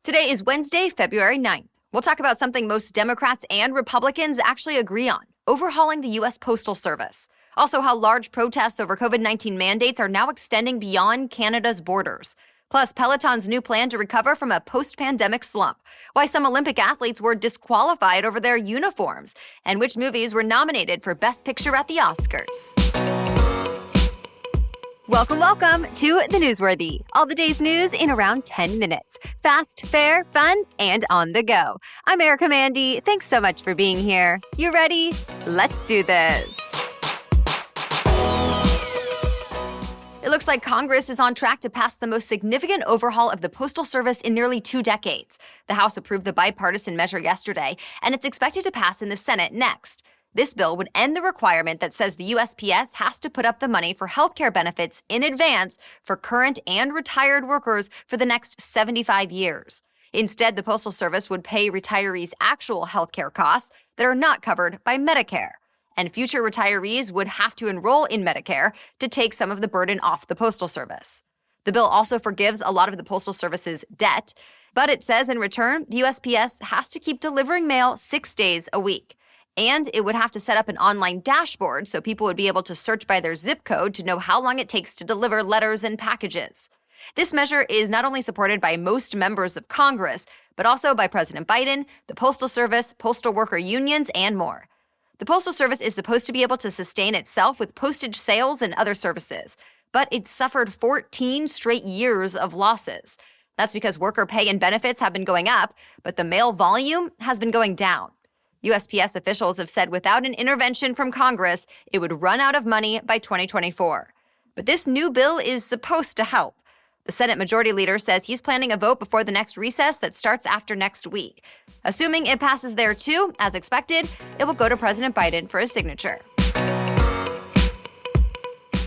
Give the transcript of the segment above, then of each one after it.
Today is Wednesday, February 9th. We'll talk about something most Democrats and Republicans actually agree on: overhauling the U.S. Postal Service. Also, how large protests over COVID-19 mandates are now extending beyond Canada's borders. Plus, Peloton's new plan to recover from a post-pandemic slump. Why some Olympic athletes were disqualified over their uniforms. And which movies were nominated for Best Picture at the Oscars. Welcome to The Newsworthy. All the day's news in around 10 minutes. Fast, fair, fun, and on the go. I'm Erica Mandy. Thanks so much for being here. You ready? Let's do this. It looks like Congress is on track to pass the most significant overhaul of the Postal Service in nearly 2 decades. The House approved the bipartisan measure yesterday, and it's expected to pass in the Senate next. This bill would end the requirement that says the USPS has to put up the money for healthcare benefits in advance for current and retired workers for the next 75 years. Instead, the Postal Service would pay retirees' actual healthcare costs that are not covered by Medicare. And future retirees would have to enroll in Medicare to take some of the burden off the Postal Service. The bill also forgives a lot of the Postal Service's debt, but it says in return, the USPS has to keep delivering mail 6 days a week. And it would have to set up an online dashboard so people would be able to search by their zip code to know how long it takes to deliver letters and packages. This measure is not only supported by most members of Congress, but also by President Biden, the Postal Service, postal worker unions, and more. The Postal Service is supposed to be able to sustain itself with postage sales and other services, but it suffered 14 straight years of losses. That's because worker pay and benefits have been going up, but the mail volume has been going down. USPS officials have said without an intervention from Congress, it would run out of money by 2024. But this new bill is supposed to help. The Senate Majority Leader says he's planning a vote before the next recess that starts after next week. Assuming it passes there too, as expected, it will go to President Biden for his signature.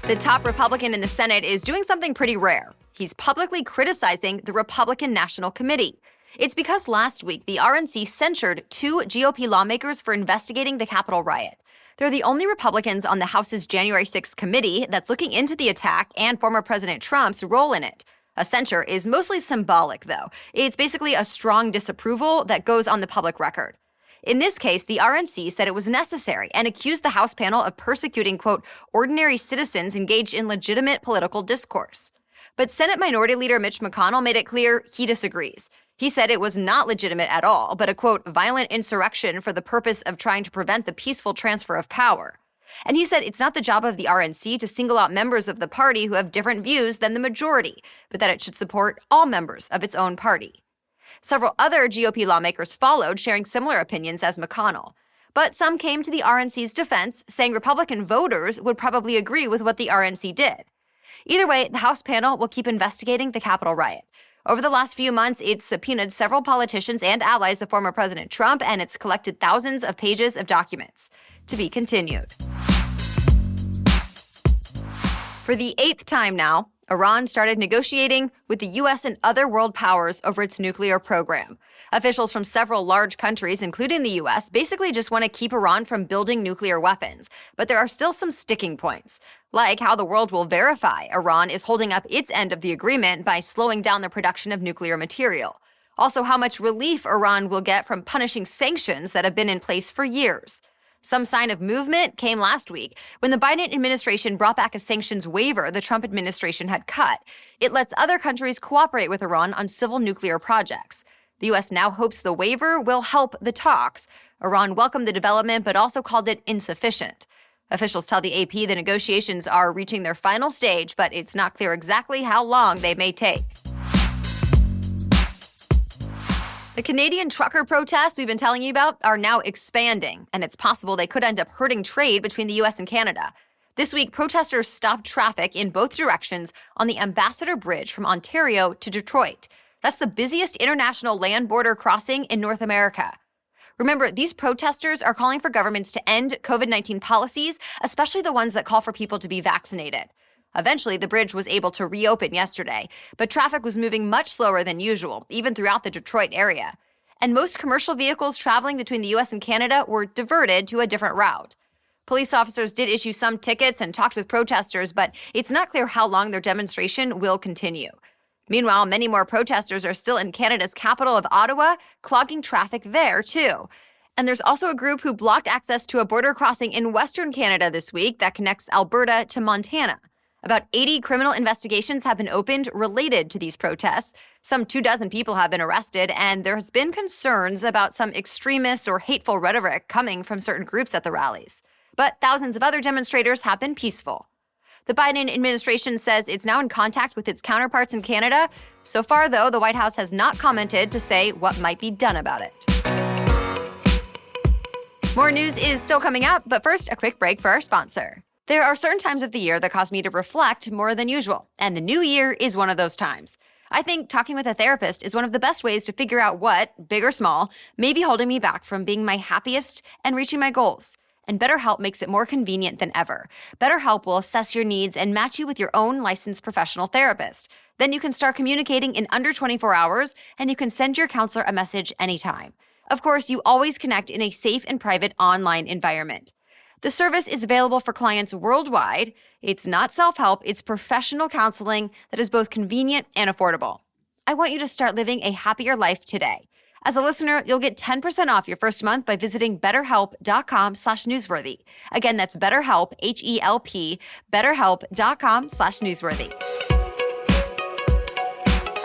The top Republican in the Senate is doing something pretty rare. He's publicly criticizing the Republican National Committee. It's because last week, the RNC censured 2 GOP lawmakers for investigating the Capitol riot. They're the only Republicans on the House's January 6th committee that's looking into the attack and former President Trump's role in it. A censure is mostly symbolic, though. It's basically a strong disapproval that goes on the public record. In this case, the RNC said it was necessary and accused the House panel of persecuting, quote, ordinary citizens engaged in legitimate political discourse. But Senate Minority Leader Mitch McConnell made it clear he disagrees. He said it was not legitimate at all, but a, quote, violent insurrection for the purpose of trying to prevent the peaceful transfer of power. And he said it's not the job of the RNC to single out members of the party who have different views than the majority, but that it should support all members of its own party. Several other GOP lawmakers followed, sharing similar opinions as McConnell. But some came to the RNC's defense, saying Republican voters would probably agree with what the RNC did. Either way, the House panel will keep investigating the Capitol riot. Over the last few months, it's subpoenaed several politicians and allies of former President Trump, and it's collected thousands of pages of documents. To be continued. For the 8th time now, Iran started negotiating with the U.S. and other world powers over its nuclear program. Officials from several large countries, including the U.S., basically just want to keep Iran from building nuclear weapons. But there are still some sticking points, like how the world will verify Iran is holding up its end of the agreement by slowing down the production of nuclear material. Also, how much relief Iran will get from punishing sanctions that have been in place for years. Some sign of movement came last week when the Biden administration brought back a sanctions waiver the Trump administration had cut. It lets other countries cooperate with Iran on civil nuclear projects. The U.S. now hopes the waiver will help the talks. Iran welcomed the development but also called it insufficient. Officials tell the AP the negotiations are reaching their final stage, but it's not clear exactly how long they may take. The Canadian trucker protests we've been telling you about are now expanding, and it's possible they could end up hurting trade between the U.S. and Canada. This week, protesters stopped traffic in both directions on the Ambassador Bridge from Ontario to Detroit. That's the busiest international land border crossing in North America. Remember, these protesters are calling for governments to end COVID-19 policies, especially the ones that call for people to be vaccinated. Eventually, the bridge was able to reopen yesterday, but traffic was moving much slower than usual, even throughout the Detroit area. And most commercial vehicles traveling between the U.S. and Canada were diverted to a different route. Police officers did issue some tickets and talked with protesters, but it's not clear how long their demonstration will continue. Meanwhile, many more protesters are still in Canada's capital of Ottawa, clogging traffic there, too. And there's also a group who blocked access to a border crossing in Western Canada this week that connects Alberta to Montana. About 80 criminal investigations have been opened related to these protests. Some 24 people have been arrested, and there has been concerns about some extremist or hateful rhetoric coming from certain groups at the rallies. But thousands of other demonstrators have been peaceful. The Biden administration says it's now in contact with its counterparts in Canada. So far, though, the White House has not commented to say what might be done about it. More news is still coming up, but first, a quick break for our sponsor. There are certain times of the year that cause me to reflect more than usual, and the new year is one of those times. I think talking with a therapist is one of the best ways to figure out what, big or small, may be holding me back from being my happiest and reaching my goals. And BetterHelp makes it more convenient than ever. BetterHelp will assess your needs and match you with your own licensed professional therapist. Then you can start communicating in under 24 hours, and you can send your counselor a message anytime. Of course, you always connect in a safe and private online environment. The service is available for clients worldwide. It's not self-help, it's professional counseling that is both convenient and affordable. I want you to start living a happier life today. As a listener, you'll get 10% off your first month by visiting betterhelp.com/newsworthy. Again, that's BetterHelp, H-E-L-P, betterhelp.com/newsworthy.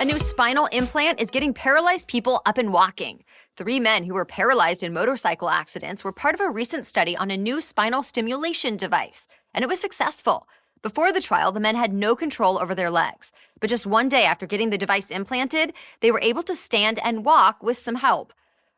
A new spinal implant is getting paralyzed people up and walking. 3 men who were paralyzed in motorcycle accidents were part of a recent study on a new spinal stimulation device, and it was successful. Before the trial, the men had no control over their legs. But just one day after getting the device implanted, they were able to stand and walk with some help.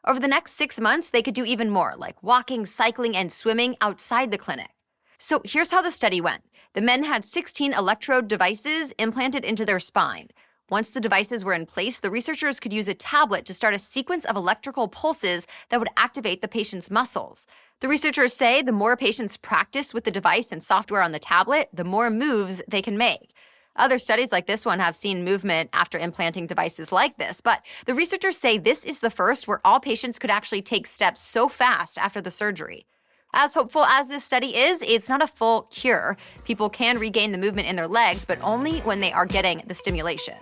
Over the next 6 months, they could do even more, like walking, cycling, and swimming outside the clinic. So here's how the study went. The men had 16 electrode devices implanted into their spine. Once the devices were in place, the researchers could use a tablet to start a sequence of electrical pulses that would activate the patient's muscles. The researchers say the more patients practice with the device and software on the tablet, the more moves they can make. Other studies like this one have seen movement after implanting devices like this, but the researchers say this is the first where all patients could actually take steps so fast after the surgery. As hopeful as this study is, it's not a full cure. People can regain the movement in their legs, but only when they are getting the stimulation.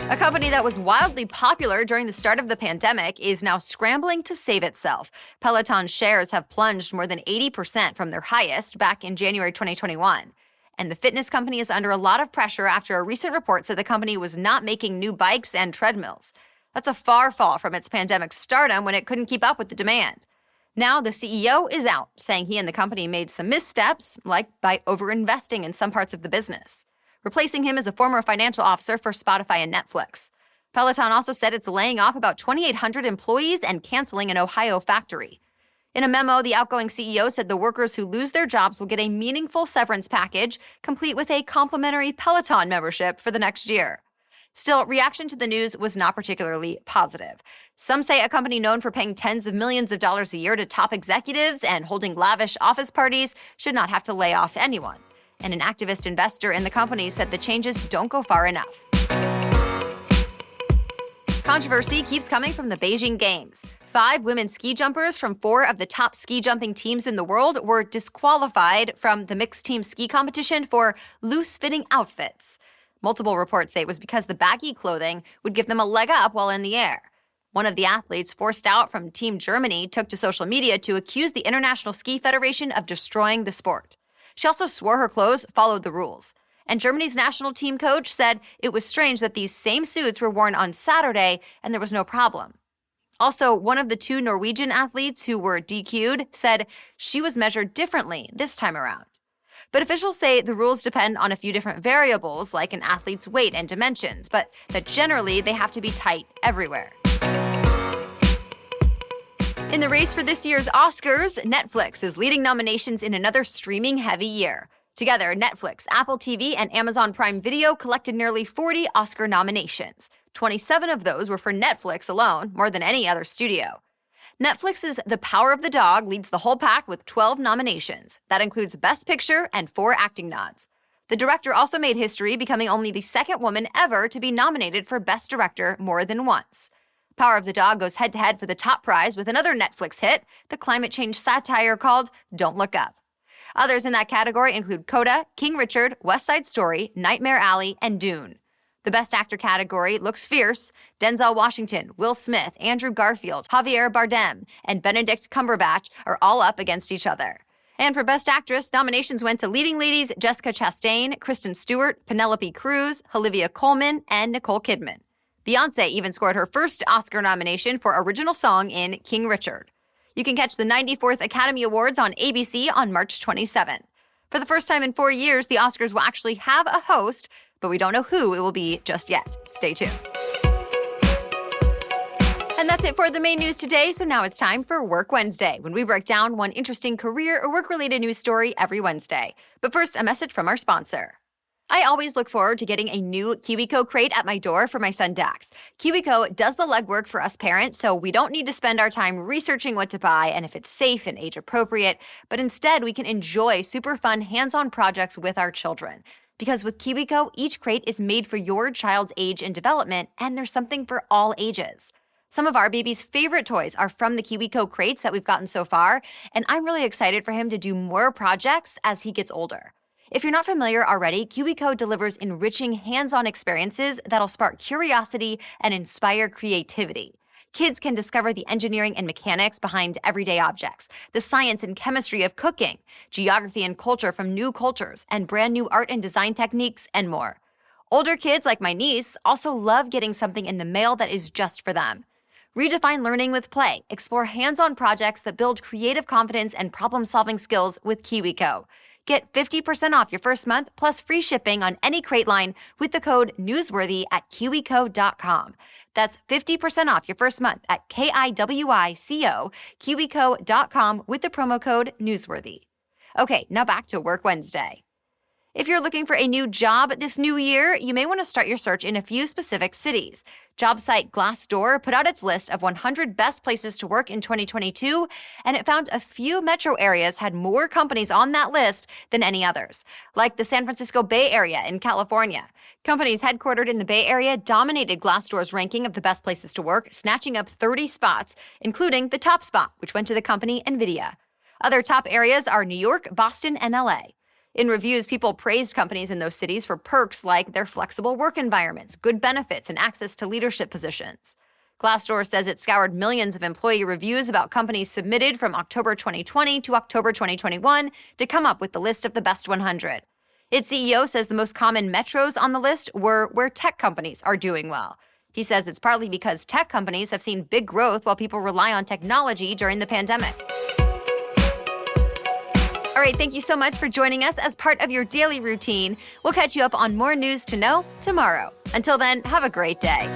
A company that was wildly popular during the start of the pandemic is now scrambling to save itself. Peloton shares have plunged more than 80% from their highest back in January 2021. And the fitness company is under a lot of pressure after a recent report said the company was not making new bikes and treadmills. That's a far fall from its pandemic stardom when it couldn't keep up with the demand. Now the CEO is out, saying he and the company made some missteps, like by overinvesting in some parts of the business. Replacing him is a former financial officer for Spotify and Netflix. Peloton also said it's laying off about 2,800 employees and canceling an Ohio factory. In a memo, the outgoing CEO said the workers who lose their jobs will get a meaningful severance package, complete with a complimentary Peloton membership for the next year. Still, reaction to the news was not particularly positive. Some say a company known for paying tens of millions of dollars a year to top executives and holding lavish office parties should not have to lay off anyone. And an activist investor in the company said the changes don't go far enough. Controversy keeps coming from the Beijing Games. 5 women ski jumpers from 4 of the top ski jumping teams in the world were disqualified from the mixed team ski competition for loose-fitting outfits. Multiple reports say it was because the baggy clothing would give them a leg up while in the air. One of the athletes forced out from Team Germany took to social media to accuse the International Ski Federation of destroying the sport. She also swore her clothes followed the rules. And Germany's national team coach said it was strange that these same suits were worn on Saturday and there was no problem. Also, one of the 2 Norwegian athletes who were DQ'd said she was measured differently this time around. But officials say the rules depend on a few different variables, like an athlete's weight and dimensions, but that generally they have to be tight everywhere. In the race for this year's Oscars, Netflix is leading nominations in another streaming-heavy year. Together, Netflix, Apple TV, and Amazon Prime Video collected nearly 40 Oscar nominations. 27 of those were for Netflix alone, more than any other studio. Netflix's The Power of the Dog leads the whole pack with 12 nominations. That includes Best Picture and 4 acting nods. The director also made history, becoming only the second woman ever to be nominated for Best Director more than once. Power of the Dog goes head-to-head for the top prize with another Netflix hit, the climate change satire called Don't Look Up. Others in that category include Coda, King Richard, West Side Story, Nightmare Alley, and Dune. The Best Actor category looks fierce. Denzel Washington, Will Smith, Andrew Garfield, Javier Bardem, and Benedict Cumberbatch are all up against each other. And for Best Actress, nominations went to leading ladies Jessica Chastain, Kristen Stewart, Penelope Cruz, Olivia Colman, and Nicole Kidman. Beyoncé even scored her first Oscar nomination for Original Song in King Richard. You can catch the 94th Academy Awards on ABC on March 27th. For the first time in 4 years, the Oscars will actually have a host, but we don't know who it will be just yet. Stay tuned. And that's it for the main news today, so now it's time for Work Wednesday, when we break down one interesting career or work-related news story every Wednesday. But first, a message from our sponsor. I always look forward to getting a new KiwiCo crate at my door for my son Dax. KiwiCo does the legwork for us parents, so we don't need to spend our time researching what to buy and if it's safe and age-appropriate, but instead we can enjoy super fun hands-on projects with our children. Because with KiwiCo, each crate is made for your child's age and development, and there's something for all ages. Some of our baby's favorite toys are from the KiwiCo crates that we've gotten so far, and I'm really excited for him to do more projects as he gets older. If you're not familiar already, KiwiCo delivers enriching hands-on experiences that'll spark curiosity and inspire creativity. Kids can discover the engineering and mechanics behind everyday objects, the science and chemistry of cooking, geography and culture from new cultures, and brand new art and design techniques, and more. Older kids, like my niece, also love getting something in the mail that is just for them. Redefine learning with play. Explore hands-on projects that build creative confidence and problem-solving skills with KiwiCo. Get 50% off your first month plus free shipping on any crate line with the code newsworthy at kiwico.com. That's 50% off your first month at KIWICO, kiwico.com with the promo code newsworthy. Okay, now back to Work Wednesday. If you're looking for a new job this new year, you may want to start your search in a few specific cities. Job site Glassdoor put out its list of 100 best places to work in 2022, and it found a few metro areas had more companies on that list than any others, like the San Francisco Bay Area in California. Companies headquartered in the Bay Area dominated Glassdoor's ranking of the best places to work, snatching up 30 spots, including the top spot, which went to the company NVIDIA. Other top areas are New York, Boston, and LA. In reviews, people praised companies in those cities for perks like their flexible work environments, good benefits, and access to leadership positions. Glassdoor says it scoured millions of employee reviews about companies submitted from October 2020 to October 2021 to come up with the list of the best 100. Its CEO says the most common metros on the list were where tech companies are doing well. He says it's partly because tech companies have seen big growth while people rely on technology during the pandemic. All right, thank you so much for joining us as part of your daily routine. We'll catch you up on more news to know tomorrow. Until then, have a great day.